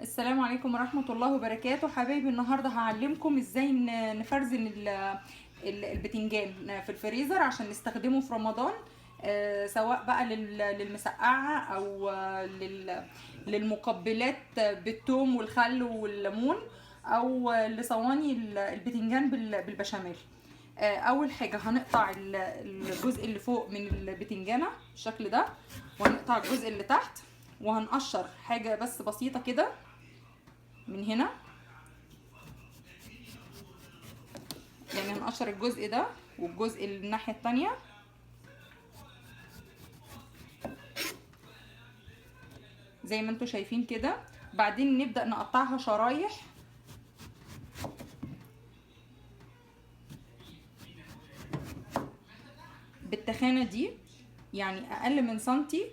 السلام عليكم ورحمة الله وبركاته. حبايبي، النهاردة هعلمكم ازاي نفرزن البتنجان في الفريزر عشان نستخدمه في رمضان. سواء بقى للمسقعة او للمقبلات بالثوم والخل والليمون، او لصواني البتنجان بالبشاميل. اول حاجة هنقطع الجزء اللي فوق من البتنجانة بالشكل ده، وهنقطع الجزء اللي تحت، وهنقشر حاجة بس بسيطة كده من هنا. يعني هنقشر الجزء ده والجزء اللي الناحية التانية زي ما انتوا شايفين كده. بعدين نبدأ نقطعها شرايح بالتخانة دي، يعني اقل من سنتي،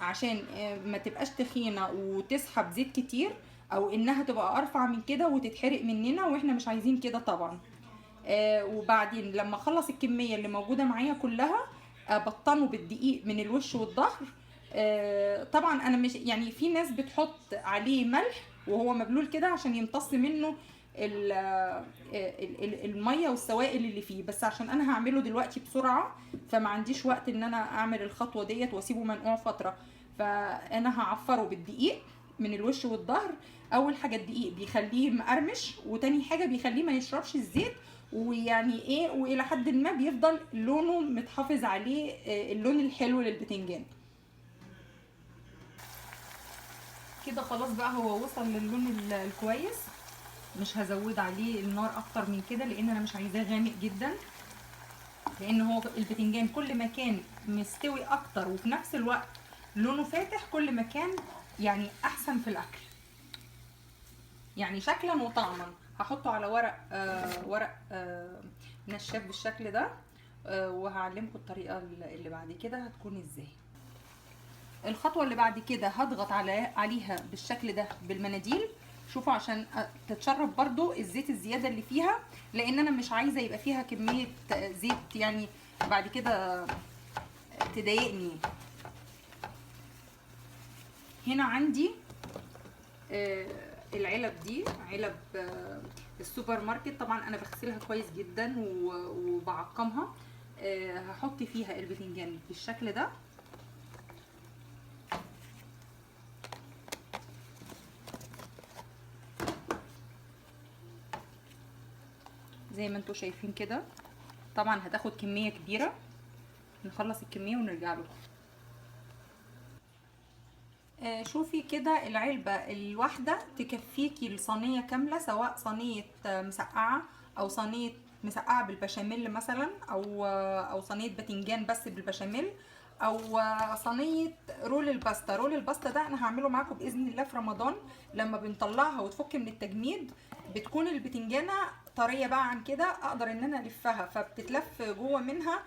عشان ما تبقاش تخينة وتسحب زيت كتير، او انها تبقى ارفع من كده وتتحرق مننا، واحنا مش عايزين كده طبعا. وبعدين لما اخلص الكميه اللي موجوده معايا كلها، بطنه بالدقيق من الوش والظهر. طبعا انا مش يعني، في ناس بتحط عليه ملح وهو مبلول كده عشان يمتص منه الميه والسوائل اللي فيه، بس عشان انا هعمله دلوقتي بسرعه فما عنديش وقت ان انا اعمل الخطوه ديت واسيبه منقوع فتره. فانا هعفره بالدقيق من الوش والظهر. اول حاجه الدقيق بيخليه مقرمش، وتاني حاجه بيخليه ما يشربش الزيت، ويعني ايه، والى حد ما بيفضل لونه متحافظ عليه، اللون الحلو للبتنجان. كده خلاص بقى هو وصل للون الكويس. مش هزود عليه النار اكتر من كده لان انا مش عايزاه غامق جدا، لان هو البتنجان كل ما كان مستوي اكتر وفي نفس الوقت لونه فاتح كل ما كان يعني احسن في الاكل، يعني شكلا وطعما. هحطه على ورق نشاف بالشكل ده. وهعلمكم الطريقه اللي بعد كده هتكون ازاي. الخطوه اللي بعد كده هضغط عليها بالشكل ده بالمناديل. شوفوا عشان تتشرب برضو الزيت الزياده اللي فيها، لان انا مش عايزه يبقى فيها كميه زيت يعني بعد كده تضايقني. هنا عندي العلب دي علب السوبر ماركت، طبعا انا بغسلها كويس جدا وبعقمها. هحط فيها البتنجان بالشكل ده زي ما انتوا شايفين كده. طبعا هتاخد كمية كبيرة، نخلص الكمية ونرجع له. شوفي كده، العلبة الواحدة تكفيكي الصينية كاملة، سواء صينية مسقعة او صينية مسقعة بالبشاميل مثلا، او صينية بتنجان بس بالبشاميل، او صينية رول الباستا. رول الباستا ده انا هعمله معاكم باذن الله في رمضان. لما بنطلعها وتفك من التجميد بتكون البتنجانة طرية بقى عن كده، اقدر ان انا الفها فبتتلف جوه منها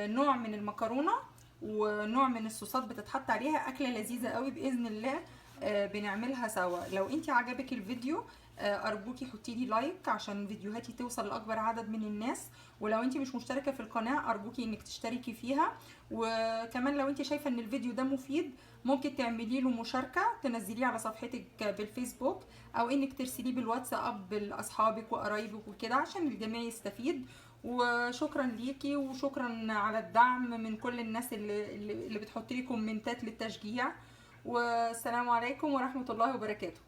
نوع من المكرونة ونوع من الصوصات بتتحط عليها. اكله لذيذه قوي باذن الله. بنعملها سوا. لو انت عجبك الفيديو ارجوكي حطي لي لايك عشان فيديوهاتي توصل لاكبر عدد من الناس. ولو انت مش مشتركه في القناه ارجوكي انك تشتركي فيها. وكمان لو انت شايفه ان الفيديو ده مفيد ممكن تعملي له مشاركه، تنزليه على صفحتك بالفيسبوك، او انك ترسليه بالواتساب لاصحابك وقرايبك وكده عشان الجميع يستفيد. وشكرا ليكي، وشكرا على الدعم من كل الناس اللي بتحط لي كومنتات للتشجيع. والسلام عليكم ورحمة الله وبركاته.